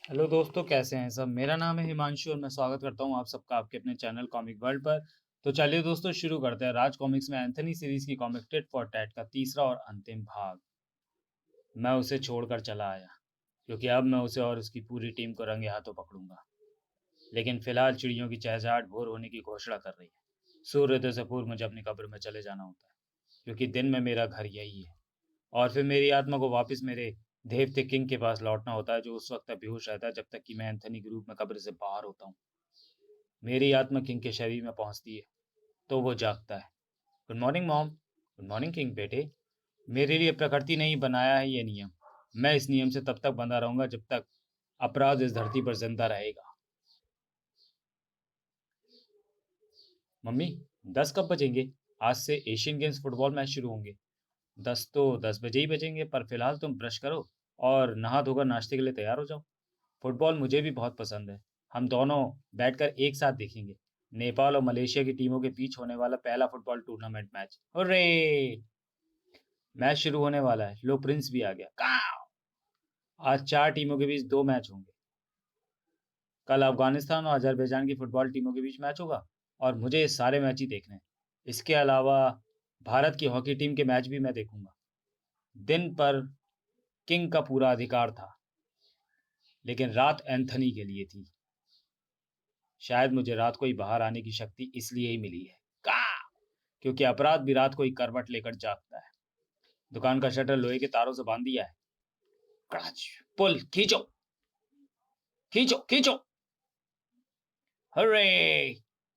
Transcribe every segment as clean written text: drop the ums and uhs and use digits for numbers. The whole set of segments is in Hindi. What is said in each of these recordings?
हेलो दोस्तों, कैसे हैं सब? मेरा नाम है हिमांशु और मैं स्वागत करता हूं आप सबका आपके अपने चैनल कॉमिक वर्ल्ड पर। तो चलिए दोस्तों, शुरू करते हैं राज कॉमिक्स में एंथनी सीरीज की कॉमिक टिट फॉर टैट का तीसरा और अंतिम भाग। मैं उसे छोड़कर चला आया क्योंकि अब मैं उसे और उसकी पूरी टीम को रंगे हाथों पकड़ूंगा। लेकिन फिलहाल चिड़ियों की चहचहाट भोर होने की घोषणा कर रही है। सूर्योदय से पूर्व मुझे अपनी कब्र में चले जाना होता है क्योंकि दिन में मेरा घर यही है। और फिर मेरी आत्मा को वापस मेरे देवते किंग के पास लौटना होता है, जो उस वक्त तक बेहोश रहता है जब तक कि मैं एंथनी के रूप में कब्र से बाहर होता हूँ। मेरी आत्मा किंग के शरीर में पहुंचती है तो वो जागता है। Good morning mom. Good morning king बेटे। मेरे लिए प्रकृति ने ही बनाया है ये नियम। मैं इस नियम से तब तक बंधा रहूंगा जब तक अपराध इस धरती पर जिंदा रहेगा। मम्मी, 10 कब बजेंगे? आज से एशियन गेम्स फुटबॉल मैच शुरू होंगे। 10 तो 10 बजे ही बजेंगे, पर फिलहाल तुम ब्रश करो और नहा धोकर नाश्ते के लिए तैयार हो जाओ। फुटबॉल मुझे भी बहुत पसंद है। हम दोनों बैठकर एक साथ देखेंगे। नेपाल और मलेशिया की टीमों के बीच होने वाला पहला football tournament match. Hurray! Match शुरू होने वाला है। लो, प्रिंस भी आ गया। काव! आज 4 टीमों के बीच 2 मैच होंगे। कल अफगानिस्तान और अजरबैजान की फुटबॉल टीमों के बीच मैच होगा और मुझे ये सारे मैच ही देखने हैं। इसके अलावा भारत की हॉकी टीम के मैच भी मैं देखूंगा। दिन पर किंग का पूरा अधिकार था, लेकिन रात एंथनी के लिए थी। शायद मुझे रात को ही बाहर आने की शक्ति इसलिए ही मिली है। का क्योंकि अपराध भी रात को ही करवट लेकर जागता है। दुकान का शटर लोहे के तारों से बांध दिया है। क्रच, पुल, खींचो, खींचो, खींचो। हर्रे!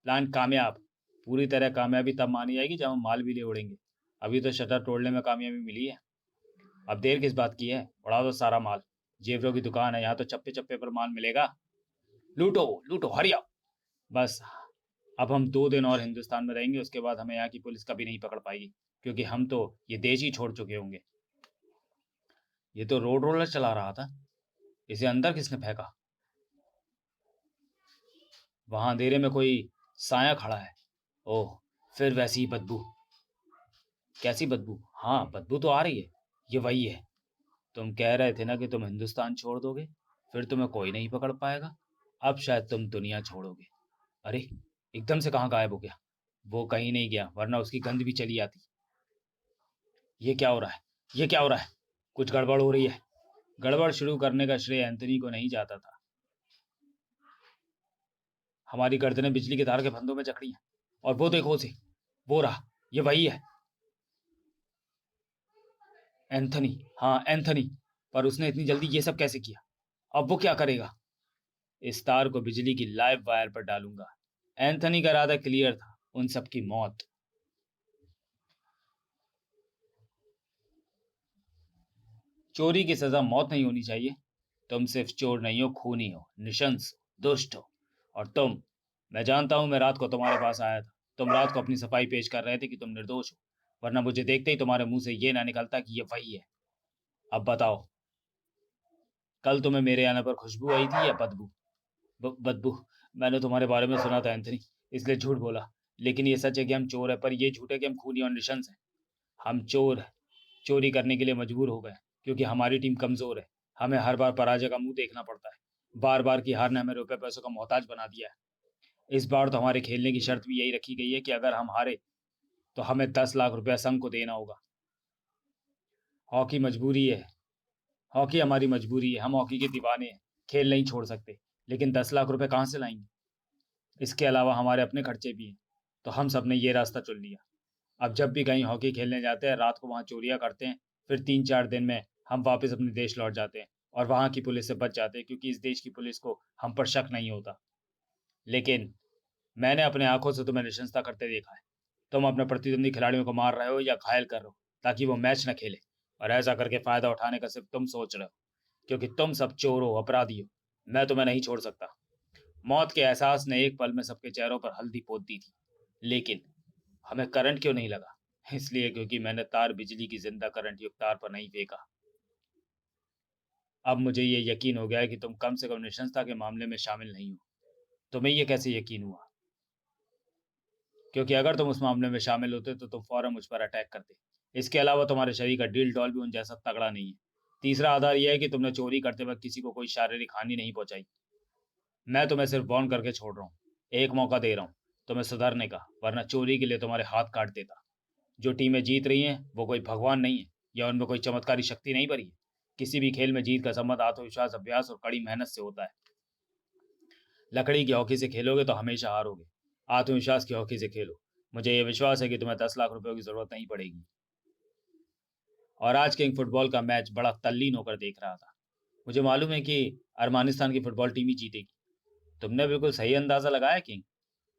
प्लान कामयाब। पूरी तरह कामयाबी तब मानी जाएगी जब हम माल भी ले उड़ेंगे। अभी तो शटर तोड़ने में कामयाबी मिली है। अब देर किस बात की है? उड़ा दो सारा माल। जेवरों की दुकान है, यहाँ तो चप्पे चप्पे पर माल मिलेगा। लूटो, लूटो, हरिया! बस, अब हम 2 दिन और हिंदुस्तान में रहेंगे, उसके बाद हमें यहाँ की पुलिस कभी नहीं पकड़ पाएगी, क्योंकि हम तो ये देश ही छोड़ चुके होंगे। ये तो रोड रोलर चला रहा था। इसे अंदर किसने फेंका? वहां अंधेरे में कोई साया खड़ा है। ओह, फिर वैसी ही बदबू। कैसी बदबू? हाँ, बदबू तो आ रही है। ये वही है। तुम कह रहे थे ना कि तुम हिंदुस्तान छोड़ दोगे, फिर तुम्हें कोई नहीं पकड़ पाएगा। अब शायद तुम दुनिया छोड़ोगे। अरे, एकदम से कहाँ गायब हो गया? वो कहीं नहीं गया, वरना उसकी गंध भी चली आती। ये क्या हो रहा है? ये क्या हो रहा है? कुछ गड़बड़ हो रही है। गड़बड़ शुरू करने का श्रेय एंथनी को नहीं जाता था। हमारी गर्दनें बिजली के तार के फंदों में जकड़ी हैं। और वो देखो उसे। वो रहा। ये वही है। एंथनी। हाँ, एंथनी। पर उसने इतनी जल्दी ये सब कैसे किया? अब वो क्या करेगा? इस तार को बिजली की लाइव वायर पर डालूंगा। एंथनी का इरादा क्लियर था, उन सबकी मौत। चोरी की सजा मौत नहीं होनी चाहिए। तुम सिर्फ चोर नहीं हो, खूनी हो, निशंस हो, दुष्ट हो। और तुम, मैं जानता हूं, मैं रात को तुम्हारे पास आया था। तुम रात को अपनी सफाई पेश कर रहे थे कि तुम निर्दोष हो, वरना मुझे देखते ही तुम्हारे मुंह से ये ना निकलता कि ये वही है। अब बताओ, कल तुम्हें मेरे आने पर खुशबू आई थी या बदबू? बदबू। मैंने तुम्हारे बारे में सुना था एंथनी, इसलिए झूठ बोला। लेकिन ये सच है कि हम चोर है, पर ये झूठ है कि हम खूनी और निशंस हैं। हम चोर हैं, चोरी करने के लिए मजबूर हो गए क्योंकि हमारी टीम कमजोर है। हमें हर बार पराजय का मुंह देखना पड़ता है। बार बार की हार ने हमें रुपए पैसों का मोहताज बना दिया है। इस बार तो हमारे खेलने की शर्त भी यही रखी गई है कि अगर हम हारे तो हमें 10 लाख रुपया संघ को देना होगा। हॉकी मजबूरी है। हॉकी हमारी मजबूरी है। हम हॉकी के दीवाने हैं, खेल नहीं छोड़ सकते। लेकिन 10 लाख रुपए कहाँ से लाएंगे? इसके अलावा हमारे अपने खर्चे भी हैं। तो हम सब ने ये रास्ता चुन लिया। अब जब भी कहीं हॉकी खेलने जाते हैं, रात को वहां चोरियां करते हैं। फिर 3-4 दिन में हम वापस अपने देश लौट जाते हैं और वहां की पुलिस से बच जाते हैं, क्योंकि इस देश की पुलिस को हम पर शक नहीं होता। लेकिन मैंने अपने आंखों से तुम्हें निशंसता करते देखा है। तुम अपने प्रतिद्वंदी खिलाड़ियों को मार रहे हो या घायल कर रहे हो ताकि वो मैच न खेले। और ऐसा करके फायदा उठाने का सिर्फ तुम सोच रहे हो, क्योंकि तुम सब चोर हो, अपराधी हो। मैं तुम्हें नहीं छोड़ सकता। मौत के एहसास ने एक पल में सबके चेहरों पर हल्दी पोत दी थी। लेकिन हमें करंट क्यों नहीं लगा? इसलिए क्योंकि मैंने तार बिजली की जिंदा करंट युक्त तार पर नहीं फेंका। अब मुझे ये यकीन हो गया है कि तुम कम से कम निशंसता के मामले में शामिल नहीं हो। तुम्हें ये कैसे यकीन हुआ? क्योंकि अगर तुम उस मामले में शामिल होते तो तुम फौरन मुझ पर अटैक करते। इसके अलावा तुम्हारे शरीर का डील डॉल भी उन जैसा तगड़ा नहीं है। तीसरा आधार यह है कि तुमने चोरी करते वक्त किसी को कोई शारीरिक हानि नहीं पहुंचाई। मैं तुम्हें सिर्फ वार्न करके छोड़ रहा हूँ। एक मौका दे रहा हूँ तुम्हें सुधरने का, वरना चोरी के लिए तुम्हारे हाथ काट देता। जो टीमें जीत रही हैं वो कोई भगवान नहीं है या उनमें कोई चमत्कारी शक्ति नहीं भरी है। किसी भी खेल में जीत का संबंध आत्मविश्वास, अभ्यास और कड़ी मेहनत से होता है। लकड़ी की हॉकी से खेलोगे तो हमेशा हारोगे। आत्मविश्वास की हॉकी से खेलो। मुझे यह विश्वास है कि तुम्हें 10 लाख रुपयों की जरूरत नहीं पड़ेगी। और आज किंग फुटबॉल का मैच बड़ा तल्लीन होकर देख रहा था। मुझे मालूम है कि अरमानिस्तान की फुटबॉल टीम ही जीतेगी। तुमने बिल्कुल सही अंदाजा लगाया किंग,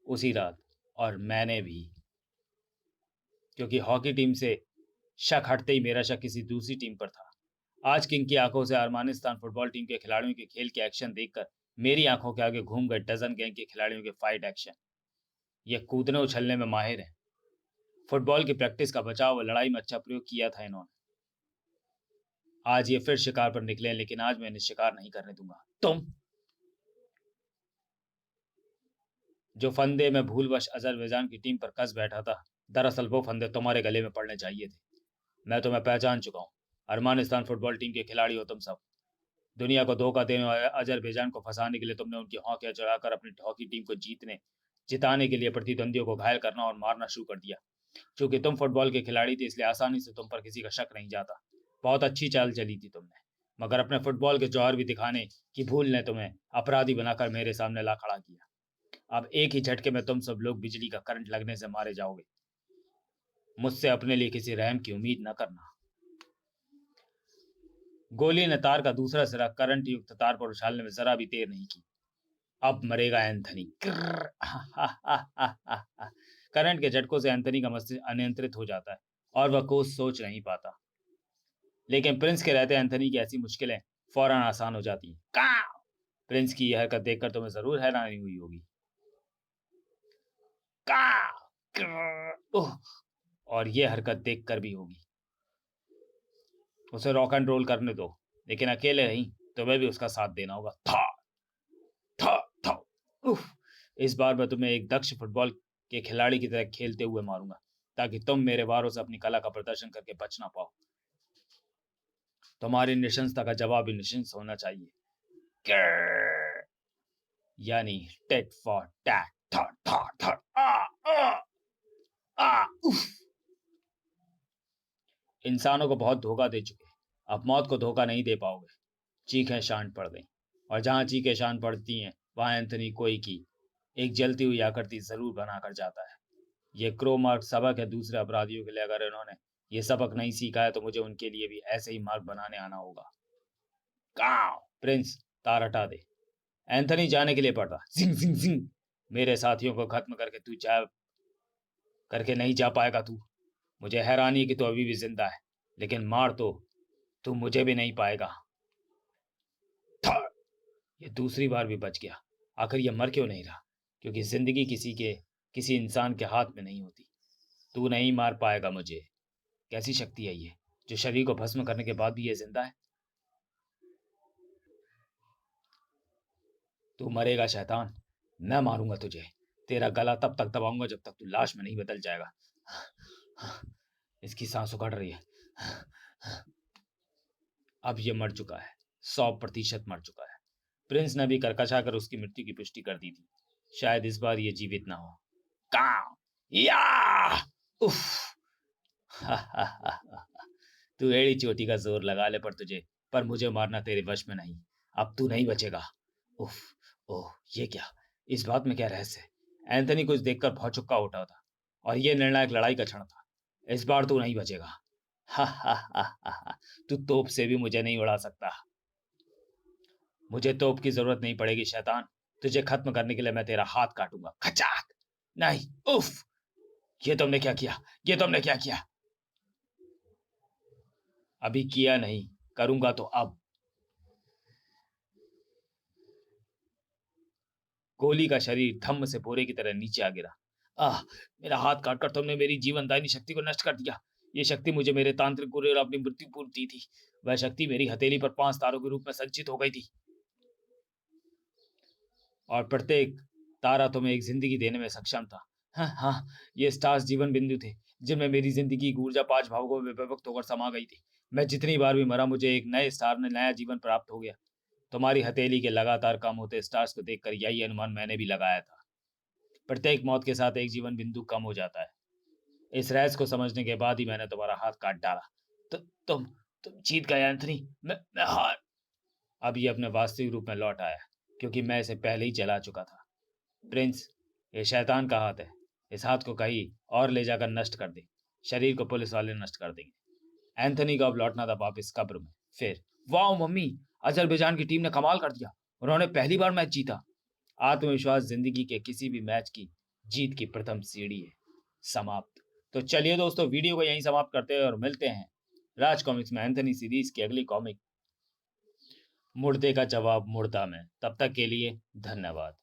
उसी रात। और मैंने भी, क्योंकि हॉकी टीम से शक हटते ही मेरा शक किसी दूसरी टीम पर था। आज किंग की आंखों से अरमानिस्तान फुटबॉल टीम के खिलाड़ियों के खेल के एक्शन देखकर मेरी आंखों के आगे घूम गए डजन गैंग के खिलाड़ियों के फाइट एक्शन। ये कूदने उछलने में माहिर है। फुटबॉल की प्रैक्टिस का बचाव व लड़ाई में अच्छा प्रयोग किया था इन्होंने। आज ये फिर शिकार पर निकले, लेकिन आज मैं इन्हें शिकार नहीं करने दूंगा। तुम जो फंदे में भूलवश अजरबैजान की टीम पर कस बैठा था, दरअसल वो फंदे तुम्हारे गले में पड़ने चाहिए थे। मैं तुम्हें पहचान चुका हूँ। अरमानिस्तान फुटबॉल टीम के खिलाड़ी हो तुम सब। दुनिया को धोखा देने वाले अजरबैजान को फंसाने के लिए तुमने उनकी हौकियां चढ़ाकर अपनी हॉकी टीम को जिताने के लिए प्रतिद्वंदियों को घायल करना और मारना शुरू कर दिया। चूंकि तुम फुटबॉल के खिलाड़ी थे, इसलिए आसानी से तुम पर किसी का शक नहीं जाता। बहुत अच्छी चाल चली थी तुमने, मगर अपने फुटबॉल के जौहर भी दिखाने की भूल ने तुम्हें अपराधी बनाकर मेरे सामने ला खड़ा किया। अब एक ही झटके में तुम सब लोग बिजली का करंट लगने से मारे जाओगे। मुझसे अपने लिए किसी रहम की उम्मीद न करना। गोली ने तार का दूसरा सिरा करंट युक्त तार पर उछालने में जरा भी देर नहीं की। अब मरेगा एंथनी। करंट के झटकों से एंथनी का मस्तिष्क अनियंत्रित हो जाता है और वह कुछ सोच नहीं पाता। लेकिन प्रिंस के रहते एंथनी की ऐसी मुश्किलें फौरन आसान हो जाती हैं। प्रिंस की यह हरकत देखकर तुम्हें जरूर हैरानी हुई होगी। और यह हरकत देखकर भी होगी। उसे रॉक एंड रोल करने दो, लेकिन अकेले नहीं, तुम्हें भी उसका साथ देना होगा। था था था। उफ। इस बार मैं तुम्हें एक दक्ष फुटबॉल के खिलाड़ी की तरह खेलते हुए मारूंगा, ताकि तुम मेरे वारों से अपनी कला का प्रदर्शन करके बच ना पाओ। तुम्हारी निशंसता का जवाब भी निशंस होना चाहिए, यानी टेट फॉर टैट। था था था। उफ। इंसानों को बहुत धोखा दे चुके, अब मौत को धोखा नहीं दे पाओगे। चीखें शांत पड़ गईं, और जहां चीखें शांत पड़ती हैं वहां एंथनी कोई की एक जलती हुई आकृति जरूर बनाकर जाता है। ये क्रो मार्क सबक है दूसरे अपराधियों के लिए। अगर इन्होंने ये सबक नहीं सीखा है तो मुझे उनके लिए भी ऐसे ही मार्ग बनाने आना होगा। प्रिंस, तार हटा दे। एंथनी जाने के लिए पड़ रहा। जिंग जिंग जिंग। मेरे साथियों को खत्म करके नहीं जा पाएगा तू। मुझे हैरानी है कि तू अभी भी जिंदा है, लेकिन मार तो तू मुझे भी नहीं पाएगा। ये दूसरी बार भी बच गया। आखिर ये मर क्यों नहीं रहा? क्योंकि जिंदगी किसी इंसान के हाथ में नहीं होती। तू नहीं मार पाएगा मुझे। कैसी शक्ति है ये, जो शरीर को भस्म करने के बाद भी ये जिंदा है? तू मरेगा शैतान। मैं मारूंगा तुझे। तेरा गला तब तक दबाऊंगा जब तक तू लाश में नहीं बदल जाएगा। इसकी सांस उखड़ रही है। अब ये मर चुका है, 100% मर चुका है। प्रिंस ने भी करकशा कर उसकी मृत्यु की पुष्टि कर दी थी। शायद इस बार ये जीवित ना हो। या उफ। तू एड़ी चोटी का जोर लगा ले, पर मुझे मारना तेरे वश में नहीं। अब तू नहीं बचेगा। उफ। ओह, ये क्या? इस बात में क्या रहस्य है? एंथनी कुछ देखकर भौचक्का उठा था, और यह निर्णायक लड़ाई का क्षण था। इस बार तू नहीं बचेगा। तू तोप से भी मुझे नहीं उड़ा सकता। मुझे तोप की जरूरत नहीं पड़ेगी शैतान। तुझे खत्म करने के लिए मैं तेरा हाथ काटूंगा। खचाक। नहीं। उफ। ये तुमने क्या किया? ये तुमने क्या किया? अभी किया नहीं, करूंगा तो अब। गोली का शरीर धम्म से बोरे की तरह नीचे आ गिरा। आह, मेरा हाथ काटकर तुमने मेरी जीवनदायिनी शक्ति को नष्ट कर दिया। ये शक्ति मुझे मेरे तांत्रिक गुरु और अपनी मृत्यु पूर्व दी थी। वह शक्ति मेरी हथेली पर 5 तारों के रूप में संचित हो गई थी, और प्रत्येक तारा तुम्हें एक जिंदगी देने में सक्षम था। हाँ हाँ, ये स्टार्स जीवन बिंदु थे, जिनमें मेरी जिंदगी की ऊर्जा 5 भागों में विभक्त होकर समा गई थी। मैं जितनी बार भी मरा, मुझे एक नए स्टार ने नया जीवन प्राप्त हो गया। तुम्हारी हथेली के लगातार कम होते स्टार्स को देखकर यही अनुमान मैंने भी लगाया था। प्रत्येक मौत के साथ एक जीवन बिंदु कम हो जाता है। इस रहस्य को समझने के बाद ही मैंने तुम्हारा हाथ काट डाला। तो तुम जीत गए एंथनी। मैं हार। अब ये अपने वास्तविक रूप में लौट आया, क्योंकि मैं इसे पहले ही जला चुका था। प्रिंस, ये शैतान का हाथ है। इस हाथ को कहीं और ले जाकर नष्ट कर दे। शरीर को पुलिस वाले नष्ट कर देंगे। एंथनी को अब लौटना था वापस कब्र में। फिर, वाह मम्मी, अजरबैजान की टीम ने कमाल कर दिया। उन्होंने पहली बार मैच जीता। आत्मविश्वास जिंदगी के किसी भी मैच की जीत की प्रथम सीढ़ी है। समाप्त। तो चलिए दोस्तों, वीडियो को यहीं समाप्त करते हैं और मिलते हैं राज कॉमिक्स में एंथनी सीरीज की अगली कॉमिक मुर्दे का जवाब मुर्दा में। तब तक के लिए धन्यवाद।